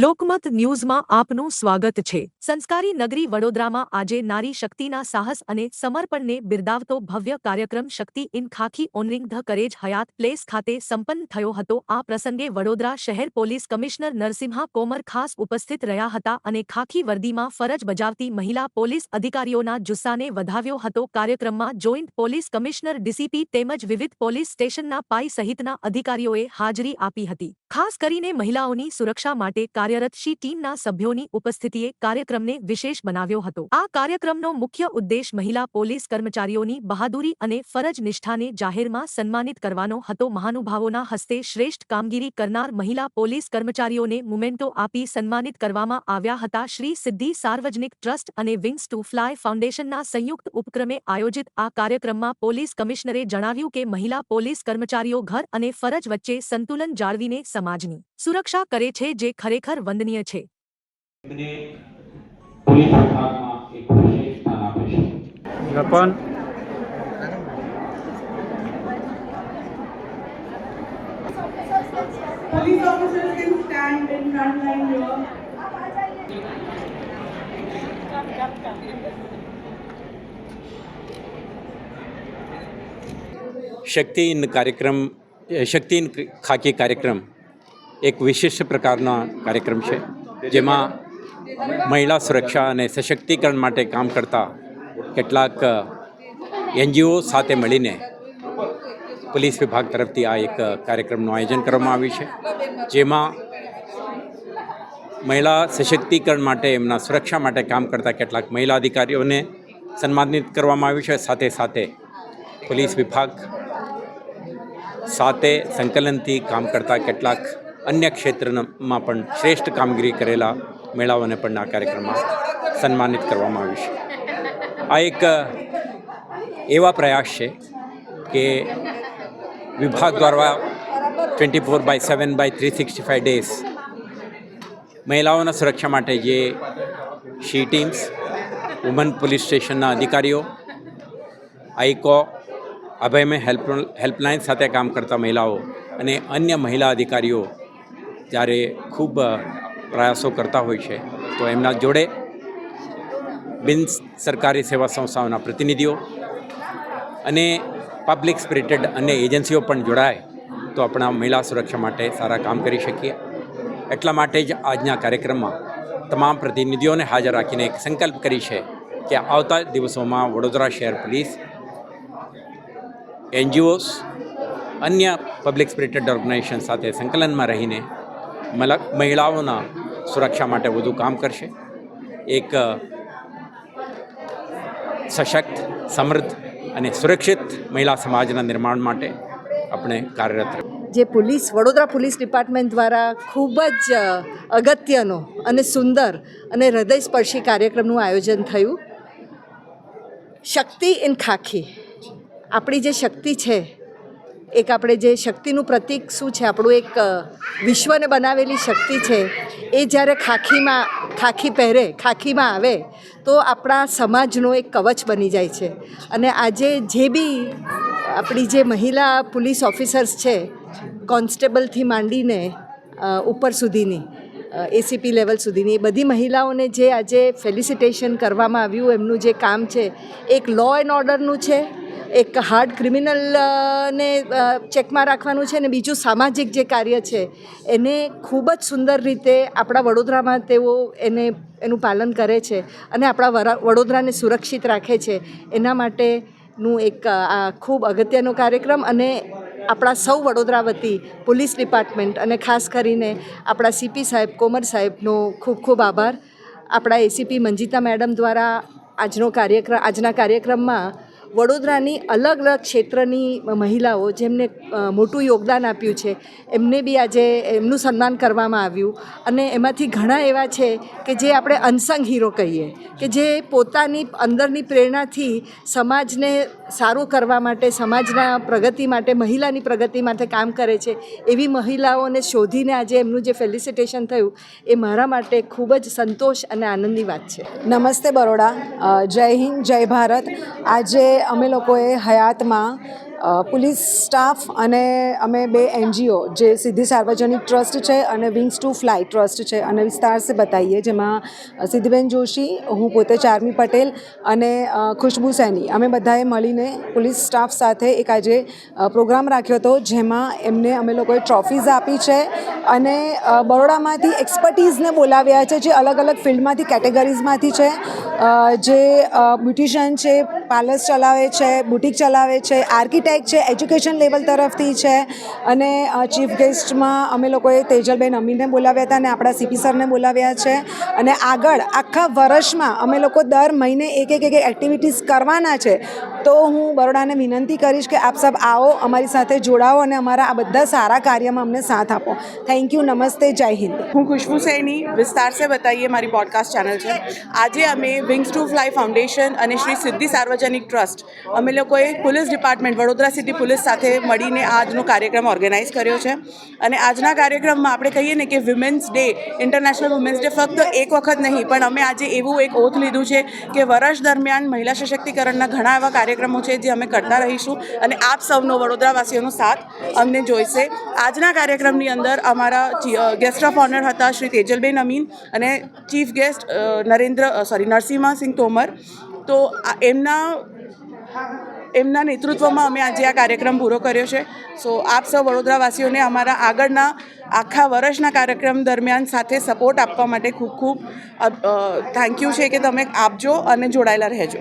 લોકમત ન્યૂઝમાં આપનું સ્વાગત છે। સંસ્કારી નગરી વડોદરામાં આજે નારી શક્તિના સાહસ અને સમર્પણને બિરદાવતો ભવ્ય કાર્યક્રમ Shakti in Khakhi honouring the courage Hyatt Place ખાતે સંપન્ન થયો હતો। આ પ્રસંગે વડોદરા શહેર પોલીસ કમિશનર નરસિંહા કોમર ખાસ ઉપસ્થિત રહ્યા હતા અને ખાખી વર્દીમાં ફરજ બજાવતી મહિલા પોલીસ અધિકારીઓના જુસ્સાને વધાવ્યો હતો। કાર્યક્રમમાં જોઈન્ટ પોલીસ કમિશનર ડીસીપી તેમજ વિવિધ પોલીસ સ્ટેશનના પાઈ સહિતના અધિકારીઓએ હાજરી આપી હતી। ખાસ કરીને મહિલાઓની સુરક્ષા માટે કાર્યરત શી ટીમના સભ્યોની ઉપસ્થિતિએ કાર્યક્રમને વિશેષ બનાવ્યો હતો। આ કાર્યક્રમનો મુખ્ય ઉદ્દેશ મહિલા પોલીસ કર્મચારીઓની બહાદુરી અને ફરજ નિષ્ઠાને જાહેરમાં સન્માનિત કરવાનો હતો। મહાનુભાવોના હસ્તે શ્રેષ્ઠ કામગીરી કરનાર મહિલા પોલીસ કર્મચારીઓને મુમેન્ટો આપી સન્માનિત કરવામાં આવ્યા હતા। શ્રી સિદ્ધિ સાર્વજનિક ટ્રસ્ટ અને વિંગ્સ ટુ ફ્લાય ફાઉન્ડેશનના સંયુક્ત ઉપક્રમે આયોજિત આ કાર્યક્રમમાં પોલીસ કમિશનરે જણાવ્યું કે મહિલા પોલીસ કર્મચારીઓ ઘર અને ફરજ વચ્ચે સંતુલન જાળવીને સમાજની સુરક્ષા કરે છે, જે ખરેખર વંદનીય છે। પોલીસ વિભાગમાં એક વિશેષ સ્થાન આપે છે। Police officers can stand in front line here. शक्ति इन खाकी कार्यक्रम एक विशिष्ट प्रकारना कार्यक्रम है, जेमा महिला सुरक्षा और सशक्तिकरण माटे काम करता केटलाक एनजीओ साथे मळीने पुलिस विभाग तरफथी आ एक कार्यक्रमનું आयोजन કરવામાં આવ્યું છે, જેમાં મહિલા સશક્તિકરણ માટે એમના સુરક્ષા માટે કામ કરતા કેટલાક મહિલા અધિકારીઓને સન્માનિત કરવામાં આવ્યું છે। સાથે સાથે પોલીસ વિભાગ સાથે સંકલનથી કામ કરતા કેટલાક અન્ય ક્ષેત્રમાં પણ શ્રેષ્ઠ કામગીરી કરેલા મહિલાઓને પણ આ કાર્યક્રમમાં સન્માનિત કરવામાં આવ્યું છે। આ એક એવા પ્રયાસ છે કે વિભાગ દ્વારા 24/7/365 ડેઝ મહિલાઓના સુરક્ષા માટે જે શી ટીમ્સ, વુમન પોલીસ સ્ટેશનના અધિકારીઓ, આઈકો, અભયમય હેલ્પલાઇન સાથે કામ કરતા મહિલાઓ અને અન્ય મહિલા અધિકારીઓ જ્યારે ખૂબ પ્રયાસો કરતા હોય છે, તો એમના જોડે બિન સરકારી સેવા સંસ્થાઓના પ્રતિનિધિઓ અને પબ્લિક સ્પિરિટેડ અન્ય એજન્સીઓ પણ જોડાય તો આપણા મહિલા સુરક્ષા માટે સારા કામ કરી શકીએ। એટલા માટે જ આજના કાર્યક્રમમાં તમામ પ્રતિનિધિઓને હાજર રાખીને એક સંકલ્પ કરી છે કે આવતા દિવસોમાં વડોદરા શહેર પોલીસ, એનજીઓસ, અન્ય પબ્લિક સ્પિરિટેડ ઓર્ગેનાઇઝેશન સાથે સંકલનમાં રહીને મહિલાઓના સુરક્ષા માટે વધુ કામ કરશે। એક સશક્ત, સમૃદ્ધ અને સુરક્ષિત મહિલા સમાજના નિર્માણ માટે આપણે કાર્યરત જે વડોદરા પોલીસ ડિપાર્ટમેન્ટ દ્વારા ખૂબ જ અગત્યનો અને સુંદર અને હૃદયસ્પર્શી કાર્યક્રમનું આયોજન થયું। શક્તિ ઇન ખાખી, આપણી જે શક્તિ છે, એક આપણે જે શક્તિનું પ્રતીક શું છે, આપણું એક વિશ્વને બનાવેલી શક્તિ છે, એ જ્યારે ખાખી પહેરે, ખાખીમાં આવે તો આપણા સમાજનો એક કવચ બની જાય છે। અને આજે જે બી આપણી જે મહિલા પોલીસ ઓફિસર્સ છે, કોન્સ્ટેબલથી માંડીને ઉપર સુધીની એસીપી લેવલ સુધીની એ બધી મહિલાઓને જે આજે ફેલિસિટેશન કરવામાં આવ્યું, એમનું જે કામ છે એક લો એન્ડ ઓર્ડરનું છે, એક હાર્ડ ક્રિમિનલને ચેકમાં રાખવાનું છે, અને બીજું સામાજિક જે કાર્ય છે એને ખૂબ જ સુંદર રીતે આપણા વડોદરામાં તેઓ એનું પાલન કરે છે અને આપણા વડોદરાને સુરક્ષિત રાખે છે। એના માટેનું એક આ ખૂબ અગત્યનો કાર્યક્રમ, અને આપણા સૌ વડોદરા વતી પોલીસ ડિપાર્ટમેન્ટ અને ખાસ કરીને આપણા સીપી સાહેબ, કોમર સાહેબનો ખૂબ ખૂબ આભાર। આપણા એસીપી મંજિતા મેડમ દ્વારા આજના કાર્યક્રમમાં વડોદરાની અલગ અલગ ક્ષેત્રની મહિલાઓ જેમને મોટું યોગદાન આપ્યું છે, એમને બી આજે એમનું સન્માન કરવામાં આવ્યું। અને એમાંથી ઘણા એવા છે કે જે આપણે અનસંગ હીરો કહીએ, કે જે પોતાની અંદરની પ્રેરણાથી સમાજને સારું કરવા માટે, સમાજના પ્રગતિ માટે, મહિલાની પ્રગતિ માટે કામ કરે છે। એવી મહિલાઓને શોધીને આજે એમનું જે ફેલિસિટેશન થયું એ મારા માટે ખૂબ જ સંતોષ અને આનંદની વાત છે। નમસ્તે બરોડા, જય હિન્દ, જય ભારત। આજે અમે લોકોએ હયાતમાં પોલીસ સ્ટાફ અને અમે બે NGO જે સિદ્ધિ સાર્વજનિક ટ્રસ્ટ છે અને વિંગ્સ ટુ ફ્લાય ટ્રસ્ટ છે અને વિસ્તાર સે બતાઈએ, જેમાં સિદ્ધિબેન જોશી, હું પોતે ચાર્મી પટેલ અને ખુશ્બુ સૈની, અમે બધાએ મળીને પોલીસ સ્ટાફ સાથે એક આજે પ્રોગ્રામ રાખ્યો હતો, જેમાં એમને અમે લોકોએ ટ્રોફીઝ આપી છે અને બરોડામાંથી એક્સપર્ટીઝને બોલાવ્યા છે જે અલગ અલગ ફિલ્ડમાંથી કેટેગરીઝમાંથી છે, જે બ્યુટિશિયન છે, પાર્લર્સ ચલાવે છે, બુટિક ચલાવે છે, આર્કિટેક્ટ છે, એજ્યુકેશન લેવલ તરફથી છે અને ચીફ ગેસ્ટમાં અમે લોકોએ તેજલબેન અમીને બોલાવ્યા હતા અને આપણા CP સરને બોલાવ્યા છે અને આગળ આખા વર્ષમાં અમે લોકો દર મહિને એક એક્ટિવિટીઝ કરવાના છે. તો હું બરોડાને વિનંતી કરીશ કે આપ સબ આવો, અમારી સાથે જોડાઓ અને અમારા આ બધા સારા કાર્યમાં અમને સાથ આપો. થેન્ક યુ, નમસ્તે, જય હિન્દ. હું ખુશ્બુ સૈની, વિસ્તાર સે બતાઈએ મારી પોડકાસ્ટ ચેનલ છે. આજે અમે વિંગ્સ ટુ ફ્લાય ફાઉન્ડેશન અને શ્રી સિદ્ધિ સાર્વજનિક ટ્રસ્ટ, અમે લોકોએ police department Vadodara city police સાથે મળીને આજનો કાર્યક્રમ ઓર્ગેનાઇઝ કર્યો છે અને આજના કાર્યક્રમમાં આપણે કહીએ ને કે women's day, international women's day ફક્ત એક વખત નહીં, પણ અમે આજે એવું એક ઓથ લીધું છે કે વર્ષ દરમિયાન મહિલા સશક્તિકરણના ઘણા એવા કાર્યક્રમો છે જે અમે કરતા રહીશું અને આપ સૌનો, વડોદરાવાસીઓનો સાથ અમને જોઈશે. આજના કાર્યક્રમની અંદર અમારા ગેસ્ટ ઓફ ઓનર હતા શ્રી તેજલબેન અમીન અને ચીફ ગેસ્ટ નરસિંહસિંહ તોમર. તો એમના નેતૃત્વમાં અમે આજે આ કાર્યક્રમ પૂરો કર્યો છે. સો આપ સૌ વડોદરાવાસીઓને અમારા આગળના આખા વર્ષના કાર્યક્રમ દરમિયાન સાથે સપોર્ટ આપવા માટે ખૂબ ખૂબ થેન્ક યુ છે કે તમે આપજો અને જોડાયેલા રહેજો.